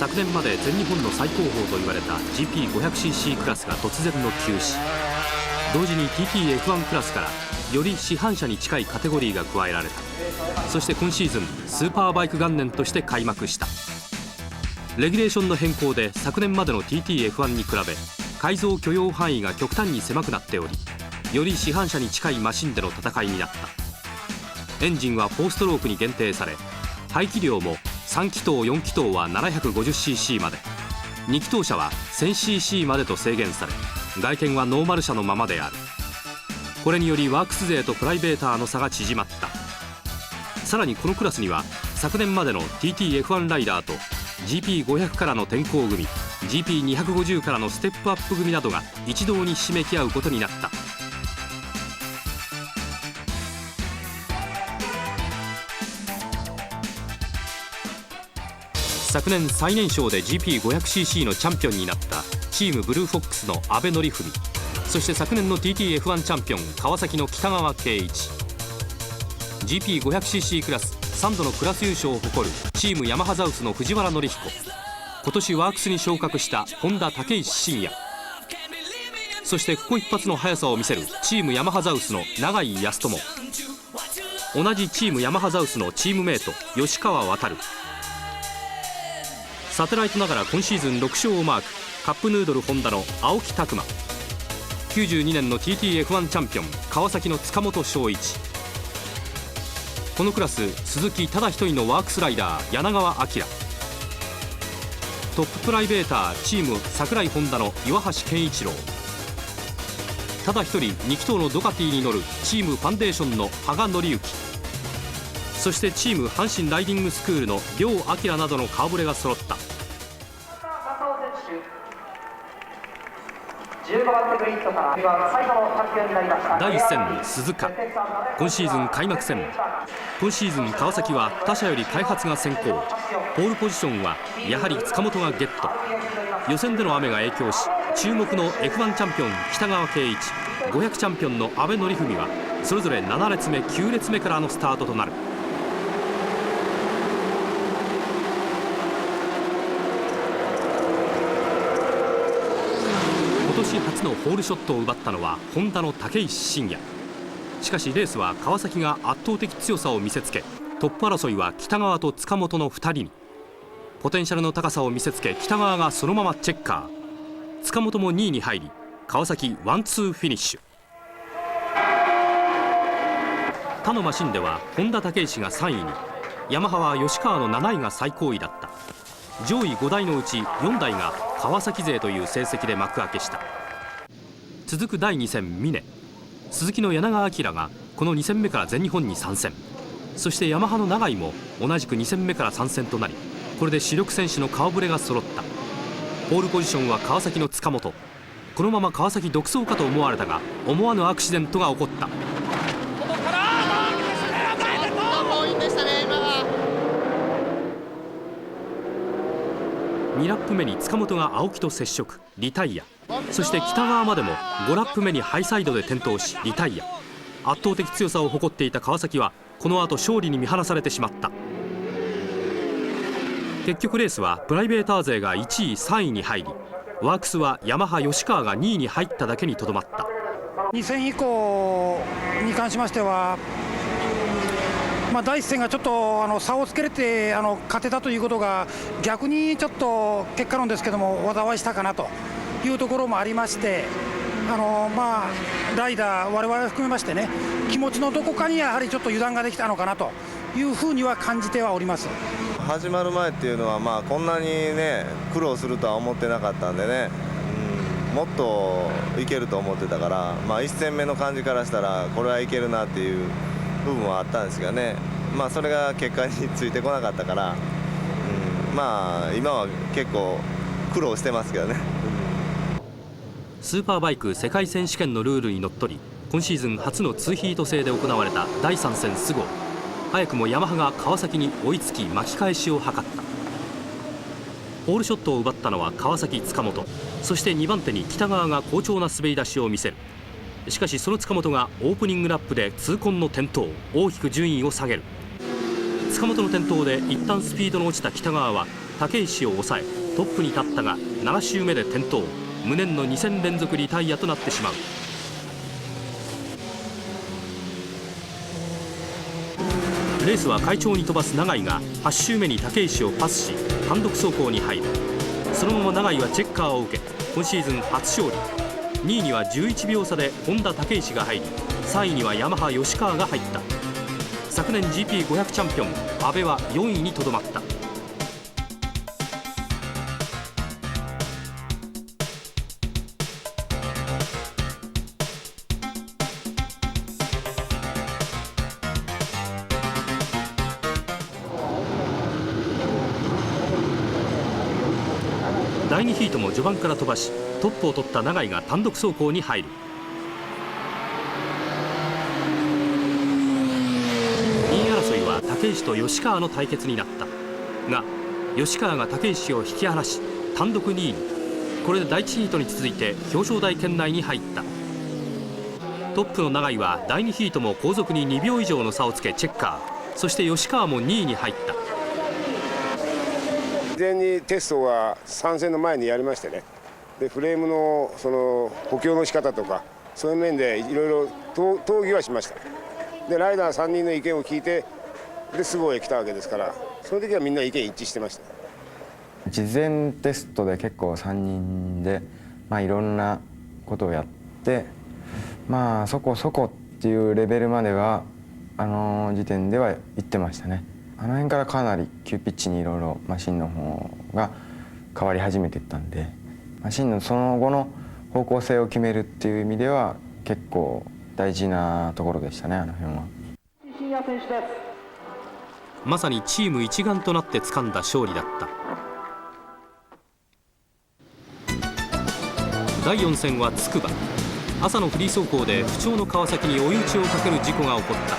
昨年まで全日本の最高峰と言われた GP500cc クラスが突然の休止。同時に TTF1 クラスからより市販車に近いカテゴリーが加えられた。そして今シーズンスーパーバイク元年として開幕した。レギュレーションの変更で昨年までの TTF1 に比べ改造許容範囲が極端に狭くなっており、より市販車に近いマシンでの戦いになった。エンジンは4ストロークに限定され、排気量も3気筒4気筒は 750cc まで、2気筒車は 1000cc までと制限され、外見はノーマル車のままである。これによりワークス勢とプライベーターの差が縮まった。さらにこのクラスには昨年までの TTF1 ライダーと GP500 からの転向組、 GP250 からのステップアップ組などが一堂にひしめき合うことになった。昨年最年少で GP500cc のチャンピオンになったチームブルーフォックスの阿部典文、そして昨年の TTF1 チャンピオン川崎の北川圭一、 GP500cc クラス3度のクラス優勝を誇るチームヤマハザウスの藤原紀彦、今年ワークスに昇格した本田武石真也、そしてここ一発の速さを見せるチームヤマハザウスの永井康友、同じチームヤマハザウスのチームメイト吉川航、サテライトながら今シーズン6勝をマークカップヌードルホンダの青木拓磨、92年の TTF1 チャンピオン川崎の塚本翔一、このクラス鈴木ただ一人のワークスライダー柳川明、トッププライベーターチーム櫻井ホンダの岩橋健一郎、ただ一人2気筒のドカティに乗るチームファンデーションの羽賀紀之、そしてチーム阪神ライディングスクールの両明などの顔ぶれが揃った。第1戦鈴鹿、今シーズン開幕戦。今シーズン川崎は他社より開発が先行、ポールポジションはやはり塚本がゲット。予選での雨が影響し、注目の F1 チャンピオン北川圭一、500チャンピオンの阿部典文はそれぞれ7列目9列目からのスタートとなる。今年初のホールショットを奪ったのはホンダの武石真也。しかしレースは川崎が圧倒的強さを見せつけ、トップ争いは北川と塚本の2人に。ポテンシャルの高さを見せつけ北川がそのままチェッカー、塚本も2位に入り川崎ワンツーフィニッシュ。他のマシンでは本田武石が3位に、ヤマハは吉川の7位が最高位だった。上位5台のうち4台が川崎勢という成績で幕開けした。続く第2戦峰、鈴木の柳川明がこの2戦目から全日本に参戦、そしてヤマハの永井も同じく2戦目から参戦となり、これで主力選手の顔ぶれが揃った。ポールポジションは川崎の塚本、このまま川崎独走かと思われたが思わぬアクシデントが起こった。2ラップ目に塚本が青木と接触リタイア、そして北川までも5ラップ目にハイサイドで転倒しリタイア。圧倒的強さを誇っていた川崎はこの後勝利に見放されてしまった。結局レースはプライベーター勢が1位3位に入り、ワークスはヤマハ吉川が2位に入っただけにとどまった。2戦以降に関しましては、第1戦がちょっと差をつけれて勝てたということが逆にちょっと結果論ですけども災いしたかなというところもありまして、ライダー我々含めましてね、気持ちのどこかにやはりちょっと油断ができたのかなというふうには感じてはおります。始まる前っていうのはこんなにね苦労するとは思ってなかったんでね、もっといけると思ってたから、1戦目の感じからしたらこれはいけるなっていう部分はあったんですがね、それが結果についてこなかったから、今は結構苦労してますけどね。スーパーバイク世界選手権のルールにのっとり、今シーズン初の2ヒート制で行われた第3戦スゴ、早くもヤマハが川崎に追いつき巻き返しを図った。ポールショットを奪ったのは川崎塚本、そして2番手に北川が好調な滑り出しを見せる。しかしその塚本がオープニングラップで痛恨の転倒、大きく順位を下げる。塚本の転倒で一旦スピードの落ちた北川は竹石を抑えトップに立ったが7周目で転倒、無念の2戦連続リタイアとなってしまう。レースは快調に飛ばす永井が8周目に竹石をパスし単独走行に入る。そのまま永井はチェッカーを受け今シーズン初勝利。2位には11秒差で本田武石が入り、3位にはヤマハ吉川が入った。昨年 GP500 チャンピオン阿部は4位にとどまった。第2ヒートも序盤から飛ばしトップを取った永井が単独走行に入る。2位争いは竹石と吉川の対決になったが、吉川が竹石を引き離し単独2位に。これで第1ヒートに続いて表彰台圏内に入った。トップの永井は第2ヒートも後続に2秒以上の差をつけチェッカー、そして吉川も2位に入った。事前にテストは参戦の前にやりましてね、でフレームのその補強の仕方とかそういう面でいろいろ討議はしました。でライダー3人の意見を聞いてでスゴへ来たわけですから、その時はみんな意見一致してました。事前テストで結構3人で、いろんなことをやって、そこそこっていうレベルまでは時点では行ってましたね。あの辺からかなり急ピッチにいろいろマシンの方が変わり始めていったんで、マシンのその後の方向性を決めるっていう意味では結構大事なところでしたね、あの辺は。まさにチーム一丸となって掴んだ勝利だった。第4戦は筑波。朝のフリー走行で不調の川崎に追い打ちをかける事故が起こった。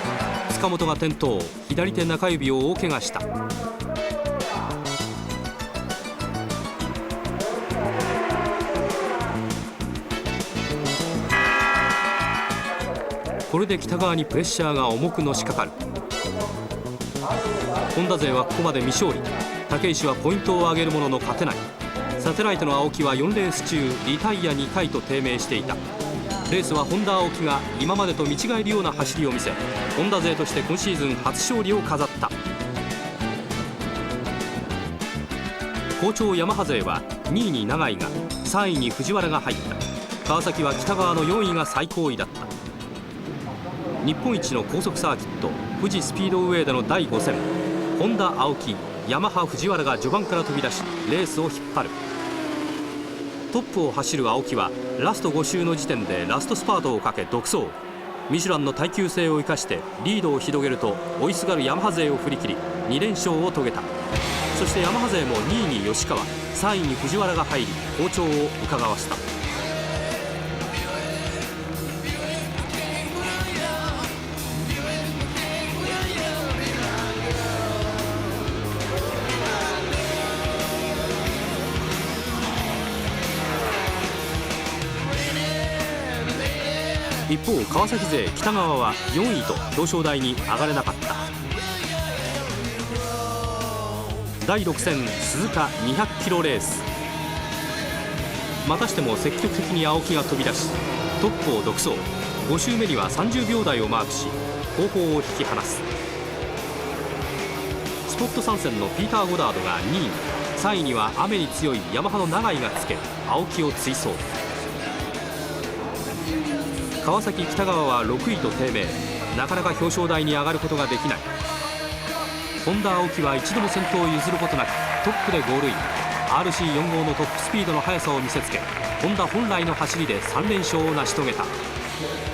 塚本が転倒、左手中指を大怪我した。これで北川にプレッシャーが重くのしかかる。ホンダ勢はここまで未勝利。竹石はポイントを上げるものの勝てない。サテライトの青木は4レース中リタイア2回と低迷していた。レースは本田青木が今までと見違えるような走りを見せ、ホンダ勢として今シーズン初勝利を飾った。好調ヤマハ勢は2位に永井が、3位に藤原が入った。川崎は北川の4位が最高位だった。日本一の高速サーキット富士スピードウェイでの第5戦、ホンダ青木、ヤマハ藤原が序盤から飛び出しレースを引っ張る。トップを走る青木はラスト5周の時点でラストスパートをかけ独走。ミシュランの耐久性を生かしてリードを広げると、追いすがるヤマハ勢を振り切り2連勝を遂げた。そしてヤマハ勢も2位に吉川、3位に藤原が入り好調を伺わせた。一方川崎勢北川は4位と表彰台に上がれなかった。第6戦鈴鹿200キロレース。またしても積極的に青木が飛び出しトップを独走。5周目には30秒台をマークし後方を引き離す。スポット参戦のピーター・ゴダードが2位に、3位には雨に強いヤマハの永井がつけ青木を追走。川崎北川は6位と低迷、なかなか表彰台に上がることができない。本田青木は一度も先頭を譲ることなくトップでゴールイン。 RC45 のトップスピードの速さを見せつけ、ホンダ本来の走りで3連勝を成し遂げた。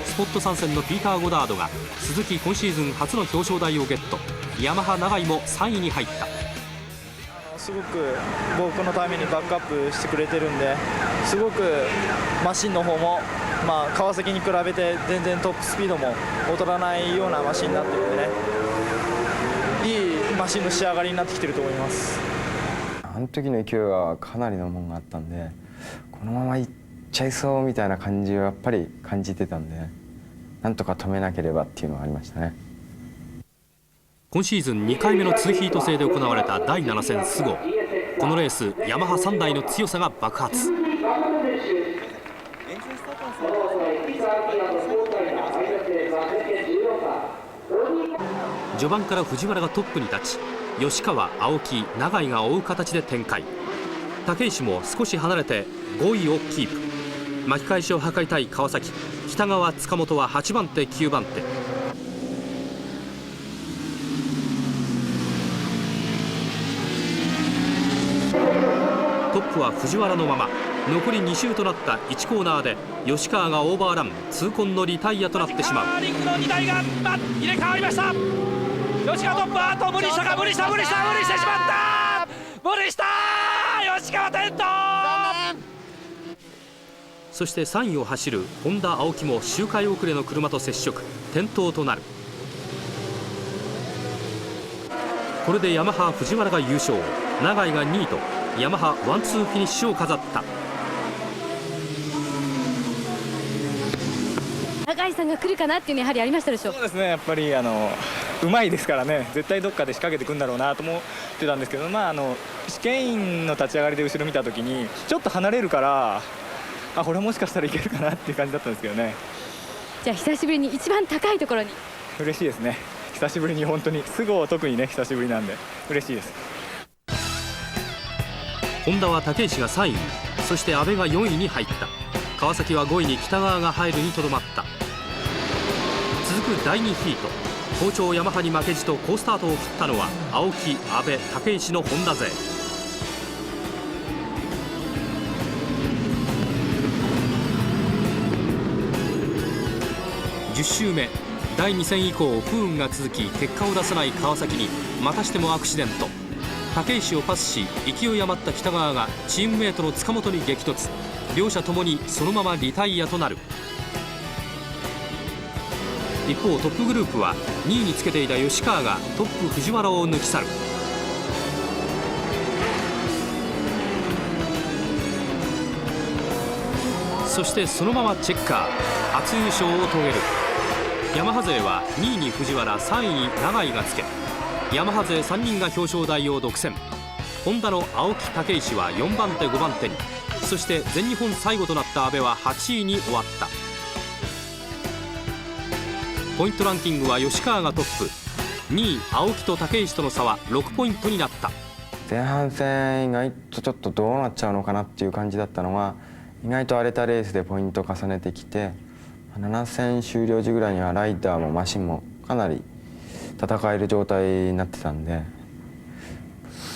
スポット参戦のピーター・ゴダードが鈴木今シーズン初の表彰台をゲット。ヤマハ永井も3位に入った。すごく僕のためにバックアップしてくれてるんで、すごくマシンの方も川崎に比べて全然トップスピードも劣らないようなマシンになってるんでね、いいマシンの仕上がりになってきてると思います。あの時の勢いはかなりのもんがあったんで、このままいっちゃいそうみたいな感じをやっぱり感じてたんで、なんとか止めなければっていうのがありましたね。今シーズン2回目の2ヒート制で行われた第7戦スゴ。このレースヤマハ3台の強さが爆発。序盤から藤原がトップに立ち、吉川、青木、永井が追う形で展開。武石も少し離れて5位をキープ。巻き返しを図りたい川崎、北川、塚本は8番手、9番手。トップは藤原のまま。残り2周となった1コーナーで吉川がオーバーラン、痛恨のリタイアとなってしまう。リングの2台が入れ替わりました。吉川トップ、あと無理してしまった、無理した、吉川転倒。そして3位を走る本田青木も周回遅れの車と接触、転倒となる。これでヤマハ藤原が優勝、永井が2位とヤマハワンツーフィニッシュを飾った。永井さんが来るかなっていうのはやはりありましたでしょう。そうですね、やっぱりうまいですからね、絶対どっかで仕掛けてくるんだろうなと思ってたんですけど、試験員の立ち上がりで後ろ見た時にちょっと離れるから、これもしかしたらいけるかなっていう感じだったんですけどね。じゃあ久しぶりに一番高いところに。嬉しいですね、久しぶりに本当に菅生、特にね久しぶりなんで嬉しいです。ホンダは武石が3位に、そして阿部が4位に入った。川崎は5位に北川が入るにとどまった。続く第2ヒート、好調ヤマハに負けじと好スタートを切ったのは青木、阿部、武石のホンダ勢。10周目、第2戦以降不運が続き結果を出さない川崎にまたしてもアクシデント。武石をパスし勢い余った北川がチームメートの塚本に激突。両者ともにそのままリタイアとなる。一方トップグループは2位につけていた吉川がトップ藤原を抜き去る。そしてそのままチェッカー、初優勝を遂げる。ヤマハ勢は2位に藤原、3位に永井がつけ、ヤマハ勢3人が表彰台を独占。ホンダの青木、武石は4番手、5番手に。そして全日本最後となった阿部は8位に終わった。ポイントランキングは吉川がトップ、2位青木と武石との差は6ポイントになった。前半戦意外とちょっとどうなっちゃうのかなっていう感じだったのが、意外と荒れたレースでポイントを重ねてきて、7戦終了時ぐらいにはライダーもマシンもかなり戦える状態になってたんで、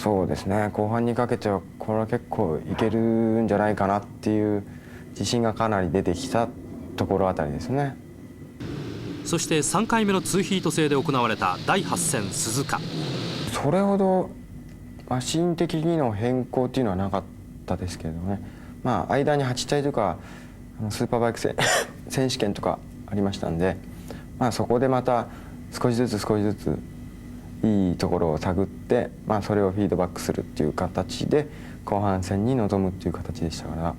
そうですね、後半にかけてはこれは結構いけるんじゃないかなっていう自信がかなり出てきたところあたりですね。そして3回目の2ヒート制で行われた第8戦鈴鹿。それほどマシン的にの変更っていうのはなかったですけれどね、間に8体とかスーパーバイク選手権とかありましたんで、そこでまた少しずついいところを探って、それをフィードバックするっていう形で後半戦に臨むっていう形でしたから。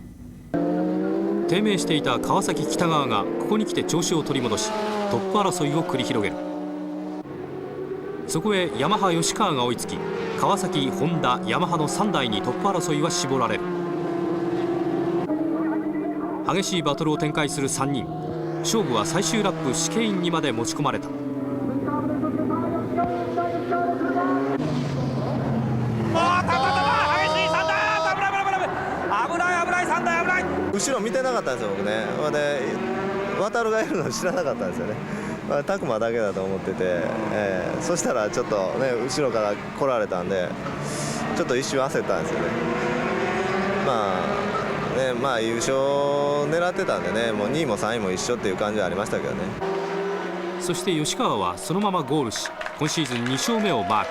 低迷していた川崎、北川がここに来て調子を取り戻しトップ争いを繰り広げる。そこへヤマハ吉川が追いつき、川崎、ホンダ、ヤマハの3台にトップ争いは絞られる。激しいバトルを展開する3人。勝負は最終ラップ試験員にまで持ち込まれた。後ろ見てなかったんですよ僕ね。で渡るがいるの知らなかったんですよね。拓磨だけだと思ってて、そしたらちょっとね後ろから来られたんでちょっと一瞬焦ったんですよね。優勝狙ってたんでね、もう2位も3位も一緒っていう感じはありましたけどね。そして吉川はそのままゴールし今シーズン2勝目をマーク。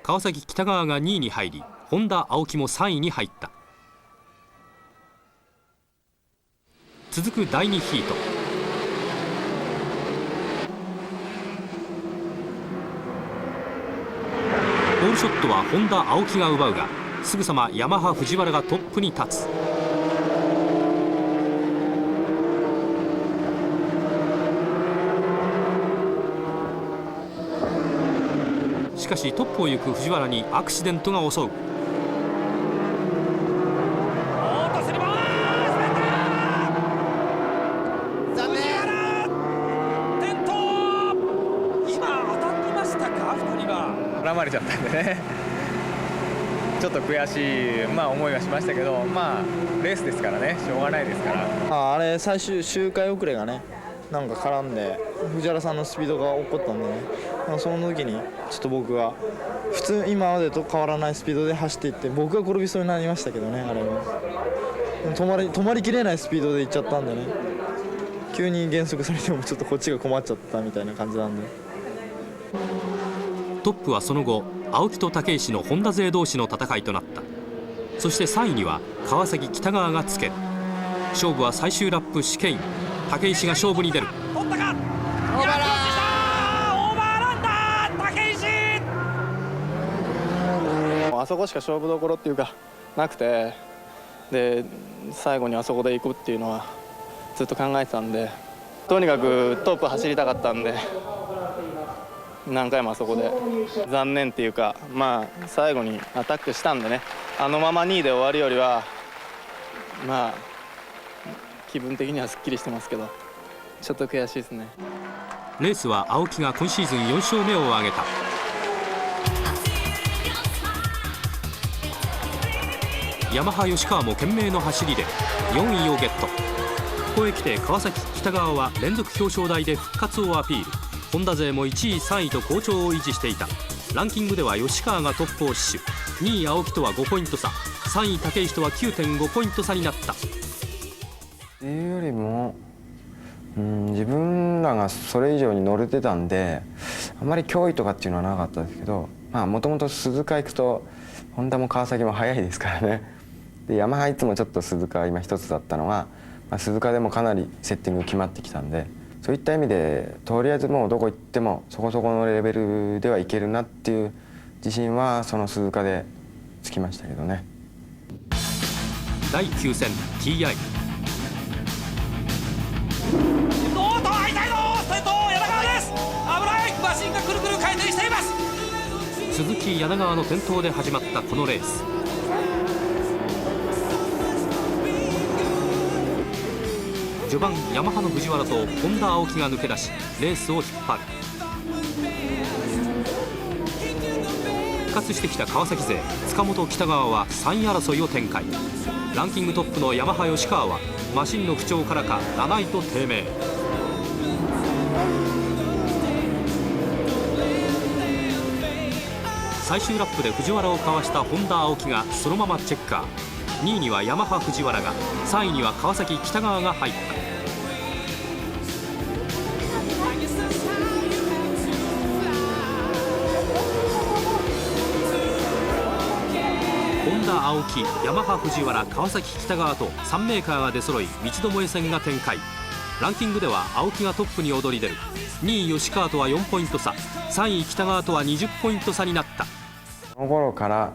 川崎、北川が2位に入り、本田、青木も3位に入った。続く第2ヒート。ポールショットは本田、青木が奪うが、すぐさまヤマハ藤原がトップに立つ。しかしトップを行く藤原にアクシデントが襲う。絡まれちゃったんでねちょっと悔しい、思いはしましたけど、レースですからね、しょうがないですから。あれ最終周回遅れがねなんか絡んで藤原さんのスピードが起こったんでね、その時にちょっと僕が普通今までと変わらないスピードで走っていって僕が転びそうになりましたけどね、あれは止まりきれないスピードで行っちゃったんでね、急に減速されてもちょっとこっちが困っちゃったみたいな感じなんで。トップはその後青木と武石のホンダ勢同士の戦いとなった。そして3位には川崎北川がつける。勝負は最終ラップシケイン。武石が勝負に出る。取ったか。オーバーランだ武石。あそこしか勝負どころっていうかなくて、で最後にあそこで行くっていうのはずっと考えてたんで、とにかくトップ走りたかったんで何回もあそこで残念っていうか、最後にアタックしたんでね、あのまま2位で終わるよりは気分的にはすっきりしてますけど、ちょっと悔しいですね。レースは青木が今シーズン4勝目を挙げた。ヤマハ吉川も懸命の走りで4位をゲット。ここへ来て川崎北川は連続表彰台で復活をアピール。ホンダ勢も1位3位と好調を維持していた。ランキングでは吉川がトップを死守、2位青木とは5ポイント差、3位武石とは 9.5 ポイント差になった。っていうよりも自分らがそれ以上に乗れてたんで、あまり脅威とかっていうのはなかったですけど、もともと鈴鹿行くとホンダも川崎も速いですからね。でヤマハいつもちょっと鈴鹿今一つだったのが、鈴鹿でもかなりセッティング決まってきたんで、そういった意味でとりあえずもうどこ行ってもそこそこのレベルではいけるなっていう自信はその鈴鹿でつきましたけどね。第9戦 TI。 おっと会いたいぞ、先頭柳川です。危ない、マシンがくるくる回転しています。鈴木柳川の転倒で始まったこのレース。序盤ヤマハの藤原と本田青木が抜け出しレースを引っ張る。復活してきた川崎勢塚本北川は3位争いを展開。ランキングトップのヤマハ吉川はマシンの不調からか7位と低迷。最終ラップで藤原をかわした本田青木がそのままチェッカー。2位にはヤマハ藤原が、3位には川崎北川が入った。本田青木、ヤマハ藤原、川崎北川と3メーカーが出揃い三つどもえ戦が展開。ランキングでは青木がトップに躍り出る。2位吉川とは4ポイント差、3位北川とは20ポイント差になった。その頃から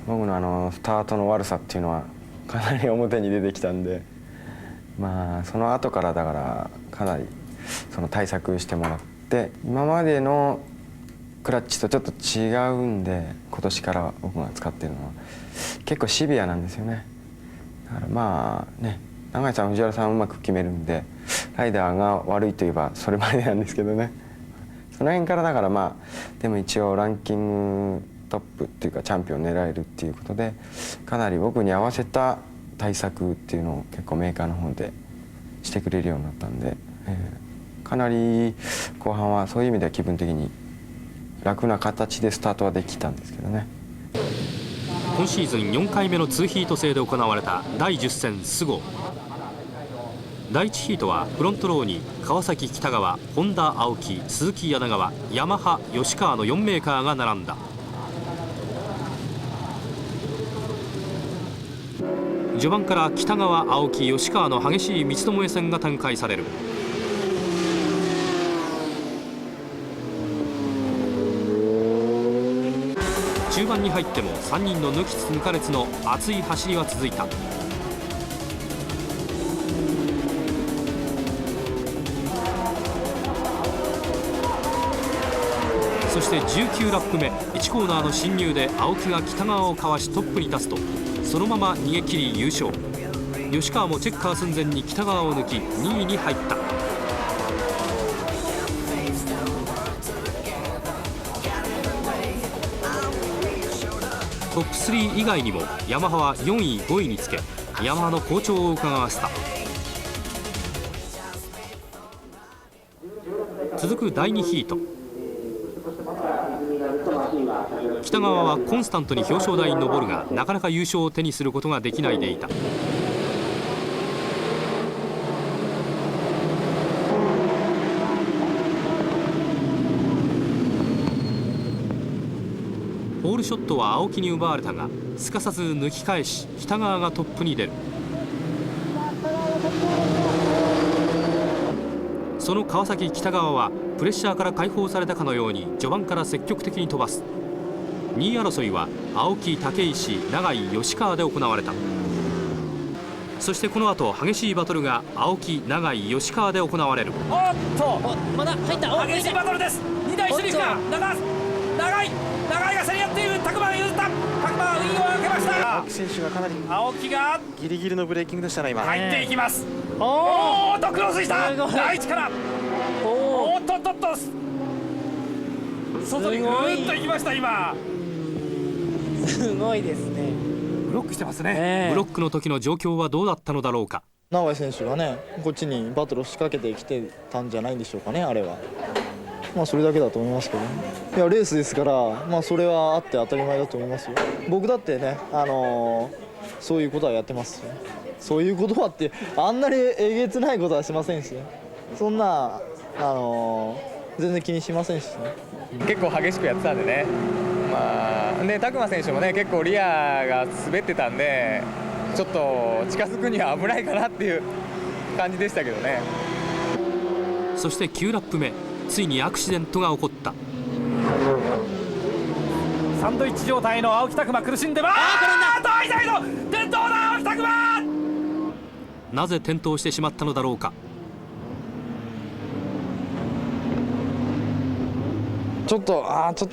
僕のスタートの悪さっていうのはかなり表に出てきたんで、その後からだからかなりその対策してもらって、今までのクラッチとちょっと違うんで、今年から僕が使ってるのは結構シビアなんですよね。だから永井さん藤原さんうまく決めるんで、ライダーが悪いといえばそれまでなんですけどね。その辺からだからでも一応ランキングトップっていうかチャンピオン狙えるっていうことで、かなり僕に合わせた対策っていうのを結構メーカーの方でしてくれるようになったんで、かなり後半はそういう意味では気分的に楽な形でスタートはできたんですけどね。今シーズン4回目の2ヒート制で行われた第10戦スゴ。第1ヒートはフロントローに川崎北川、本田青木、鈴木柳川、ヤマハ吉川の4メーカーが並んだ。序盤から北川、青木、吉川の激しい三つどもえ戦が展開される。中盤に入っても3人の抜きつ抜かれつの熱い走りは続いた。そして19ラップ目1コーナーの進入で青木が北川をかわしトップに立つとそのまま逃げ切り優勝。吉川もチェッカー寸前に北川を抜き2位に入った。トップ3以外にもヤマハは4位5位につけヤマハの好調を伺わせた。続く第2ヒート、北川はコンスタントに表彰台に上るがなかなか優勝を手にすることができないでいた。ホールショットは青木に奪われたがすかさず抜き返し北川がトップに出る。その川崎北川はプレッシャーから解放されたかのように序盤から積極的に飛ばす。2位争いは青木、武石、永井、吉川で行われた。そしてこの後激しいバトルが青木、永井、吉川で行われる。おっとまだ入った。激しいバトルです。2台一緒に行くか。長いが競り合っている。拓磨が譲った。拓磨はウィンを受けました。青木選手がかなり青木がギリギリのブレーキングでしたね今。入っていきます。おーっとクロスした第一から。おーっと外にぐーっと行きました今。すごいですね。ブロックしてますね。ブロックの時の状況はどうだったのだろうか。永井選手がねこっちにバトルを仕掛けてきてたんじゃないんでしょうかね。あれはそれだけだと思いますけどね。いやレースですからそれはあって当たり前だと思いますよ。僕だってねそういうことはやってますし、そういうことはってあんなにえげつないことはしませんし、そんな全然気にしませんしね。結構激しくやってたんでね、で拓磨選手もね結構リアが滑ってたんでちょっと近づくには危ないかなっていう感じでしたけどね。そして9ラップ目ついにアクシデントが起こった。サンドイッチ状態の青木拓磨苦しんでます。大サイド転倒だ青木拓磨。なぜ転倒してしまったのだろうか。ちょっと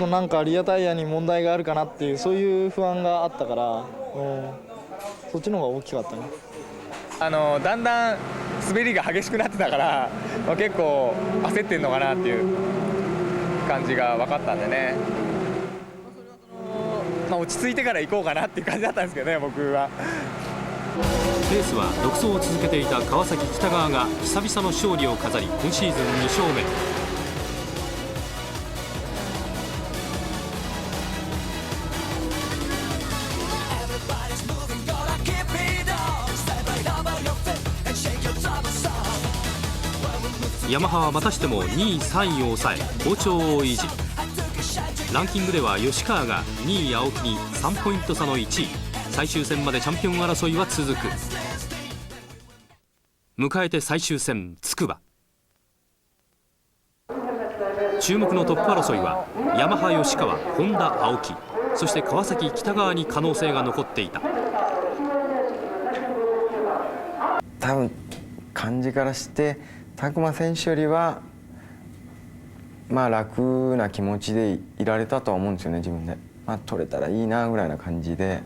なんかリアタイヤに問題があるかなっていうそういう不安があったから、そっちの方が大きかったね。だんだん滑りが激しくなってたから、結構焦ってんのかなっていう感じが分かったんでね、落ち着いてから行こうかなっていう感じだったんですけどね僕は。レースは独走を続けていた川崎北川が久々の勝利を飾り今シーズン2勝目。ヤマハはまたしても2位3位を抑え好調を維持。ランキングでは吉川が2位青木に3ポイント差の1位。最終戦までチャンピオン争いは続く。迎えて最終戦筑波。注目のトップ争いはヤマハ吉川、ホンダ青木、そして川崎北川に可能性が残っていた。多分感じからして拓磨選手よりは楽な気持ちでいられたとは思うんですよね自分で。取れたらいいなぐらいな感じで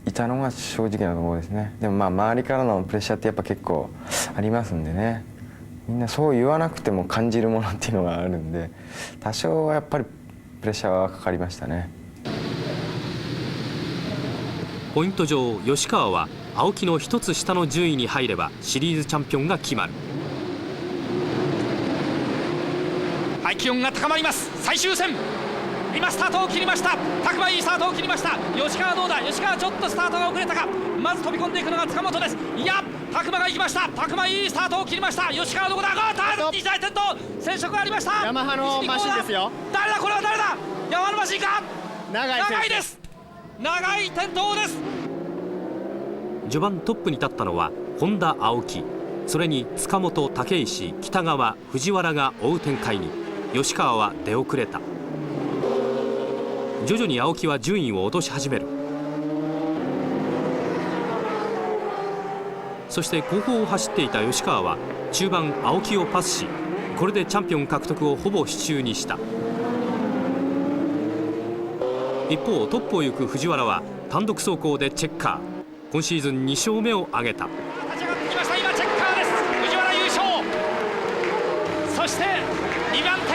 いたのが正直なところですね。でも周りからのプレッシャーってやっぱ結構ありますんでね、みんなそう言わなくても感じるものっていうのがあるんで多少はやっぱりプレッシャーはかかりましたね。ポイント上吉川は青木の1つ下の順位に入ればシリーズチャンピオンが決まる。気温が高まります。最終戦今スタートを切りました。拓磨いいスタートを切りました。吉川どうだ。吉川ちょっとスタートが遅れたか。まず飛び込んでいくのが塚本です。いや拓磨が行きました。拓磨いいスタートを切りました。吉川どこだ。2台転倒染色がありました。ヤマハのマシンですよ。誰だこれは。誰だ。ヤマハのマシンか。長いです。長い転倒です。序盤トップに立ったのは本田青木、それに塚本、武石、北川、藤原が追う展開に。吉川は出遅れた。徐々に青木は順位を落とし始める。そして後方を走っていた吉川は中盤青木をパスしこれでチャンピオン獲得をほぼ手中にした。一方トップを行く藤原は単独走行でチェッカー、今シーズン2勝目を挙げた。立ち上がってきました。今チェッカーです。藤原優勝。そして2番手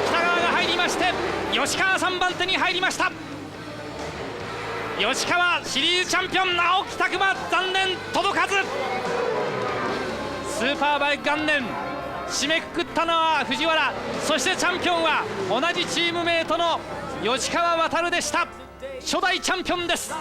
北川が入りまして、吉川3番手に入りました。吉川シリーズチャンピオン、青木拓磨残念届かず。スーパーバイク元年締めくくったのは藤原、そしてチャンピオンは同じチームメートの吉川航でした。初代チャンピオンです。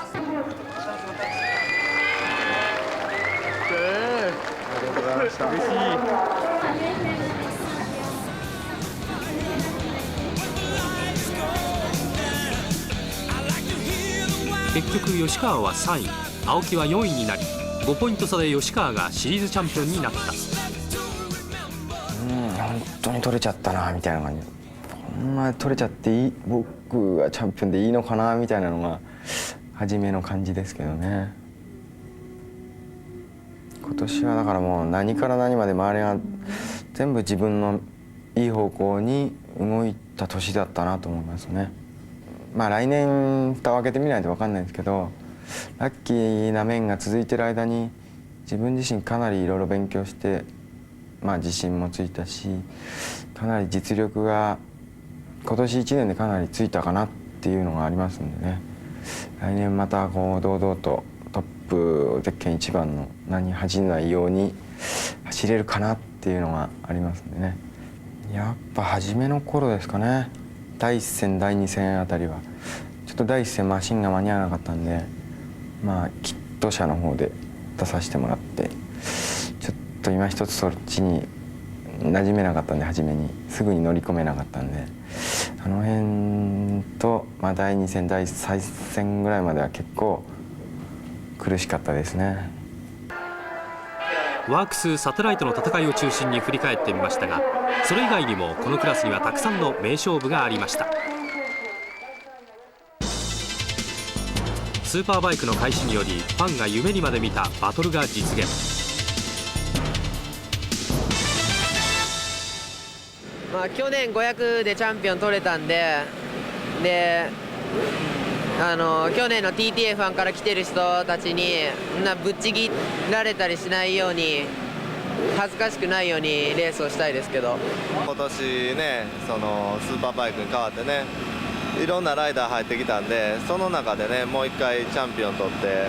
結局吉川は3位、青木は4位になり、5ポイント差で吉川がシリーズチャンピオンになった。本当に取れちゃったなみたいな感じ、ほんま取れちゃっていい、僕がチャンピオンでいいのかなみたいなのが初めの感じですけどね。今年はだからもう何から何まで周りが全部自分のいい方向に動いた年だったなと思いますね。まあ来年蓋を開けてみないと分かんないんですけど、ラッキーな面が続いてる間に自分自身かなりいろいろ勉強して、まあ自信もついたし、かなり実力が今年1年でかなりついたかなっていうのがありますんでね、来年またこう堂々とトップゼッケン1番の名に恥じないように走れるかなっていうのがありますんでね。やっぱ初めの頃ですかね、第1戦第2戦あたりはちょっと第1戦マシンが間に合わなかったんで、まあキット車の方で出させてもらって、ちょっと今一つそっちに馴染めなかったんで、初めにすぐに乗り込めなかったんで、あの辺と、まあ、第2戦第3戦ぐらいまでは結構苦しかったですね。ワークスサテライトの戦いを中心に振り返ってみましたが、それ以外にもこのクラスにはたくさんの名勝負がありました。スーパーバイクの開始によりファンが夢にまで見たバトルが実現。まあ、去年500でチャンピオン取れたんで、去年の TTF1 から来てる人たちにぶっちぎられたりしないように、恥ずかしくないようにレースをしたいですけど、今年ね、そのスーパーバイクに変わってね、いろんなライダー入ってきたんで、その中でねもう一回チャンピオン取って、ね、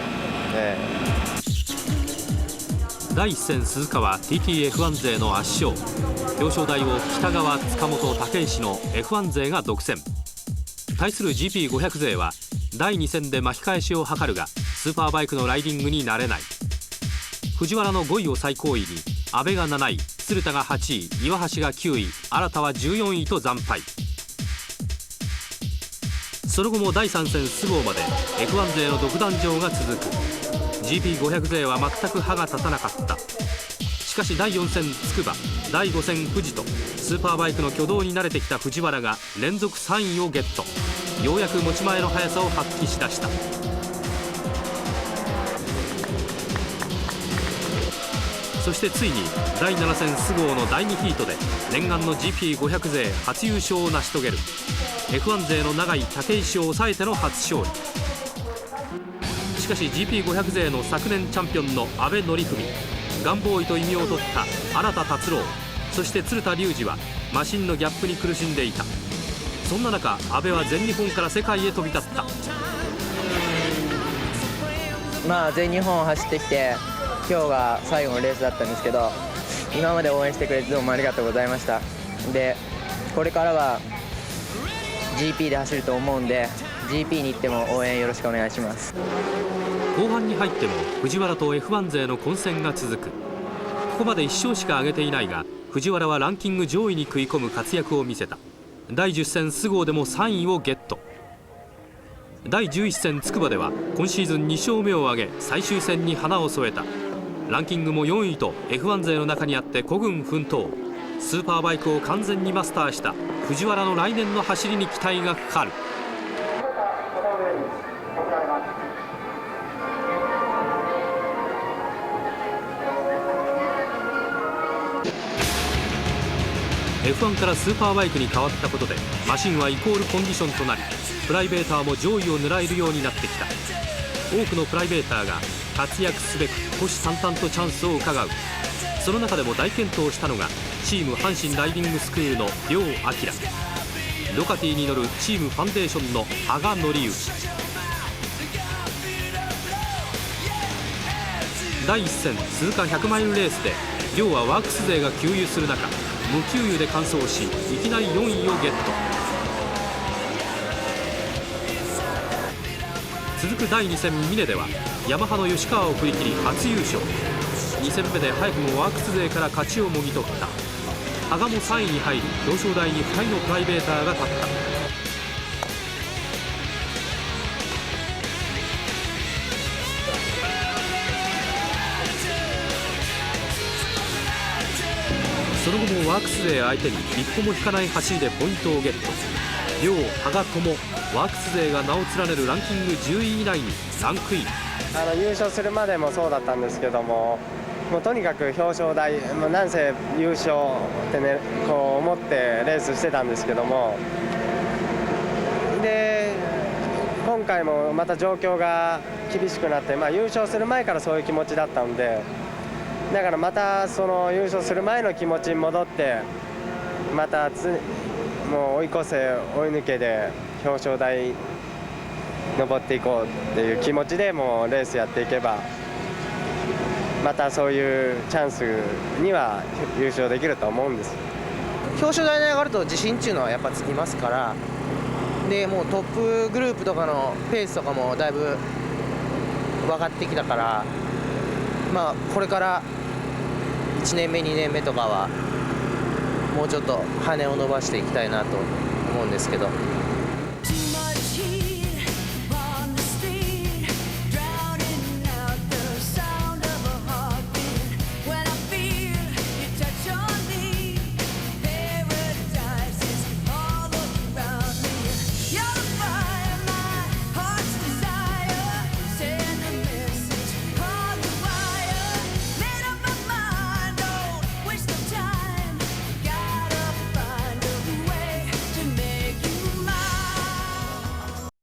第1戦鈴鹿は TTF1 勢の圧勝、表彰台を北川、塚本、武石の F1 勢が独占。対する GP500 勢は第2戦で巻き返しを図るが、スーパーバイクのライディングになれない。藤原の5位を最高位に阿部が7位、鶴田が8位、岩橋が9位、新田は14位と惨敗。その後も第3戦須郷まで F1 勢の独壇場が続く。 GP500 勢は全く歯が立たなかった。しかし第4戦筑波、第5戦富士とスーパーバイクの挙動に慣れてきた藤原が連続3位をゲット。ようやく持ち前の速さを発揮しだした。そしてついに第7戦須郷の第2ヒートで念願の GP500 勢初優勝を成し遂げる。 F1 勢の永井、武石を抑えての初勝利。しかし GP500 勢の昨年チャンピオンの阿部典文、ガンボーイと異名を取った新田達郎、そして鶴田龍二はマシンのギャップに苦しんでいた。そんな中阿部は全日本から世界へ飛び立った。まあ全日本を走ってきて今日が最後のレースだったんですけど、今まで応援してくれてどうもありがとうございました。でこれからは GP で走ると思うんで、 GP に行っても応援よろしくお願いします。後半に入っても藤原と F1 勢の混戦が続く。ここまで1勝しか挙げていないが、藤原はランキング上位に食い込む活躍を見せた。第10戦須郷でも3位をゲット。第11戦筑波では今シーズン2勝目を挙げ、最終戦に花を添えた。ランキングも4位と F1 勢の中にあって孤軍奮闘。スーパーバイクを完全にマスターした藤原の来年の走りに期待がかかる。F1 からスーパーバイクに変わったことでマシンはイコールコンディションとなり、プライベーターも上位を狙えるようになってきた。多くのプライベーターが活躍すべく虎視眈々とチャンスを伺う。その中でも大健闘したのがチーム阪神ライディングスクールの両明。ドカティに乗るチームファンデーションの羽賀紀之。第1戦鈴鹿100マイルレースで両はワークス勢が給油する中、無給油で完走しいきなり4位をゲット。続く第2戦峰ではヤマハの吉川を振り切り初優勝。2戦目で早くもワークス勢から勝ちをもぎ取った。羽賀も3位に入り表彰台に2人のプライベーターが立った。その後もワークス勢相手に一歩も引かない走りでポイントをゲット。両羽賀ともワークス勢が名を連ねるランキング10位以内にランクイン。優勝するまでもそうだったんですけども、もうとにかく表彰台、なんせ優勝ってね、こう思ってレースしてたんですけども、で今回もまた状況が厳しくなって、優勝する前からそういう気持ちだったので、だからまたその優勝する前の気持ちに戻って、またもう追い越せ追い抜けで表彰台登っていこうっていう気持ちでもうレースやっていけば、またそういうチャンスには優勝できると思うんです。表彰台に上がると自信っていうのはやっぱつきますから、でもうトップグループとかのペースとかもだいぶ分かってきたから、これから1年目2年目とかはもうちょっと羽を伸ばしていきたいなと思うんですけど。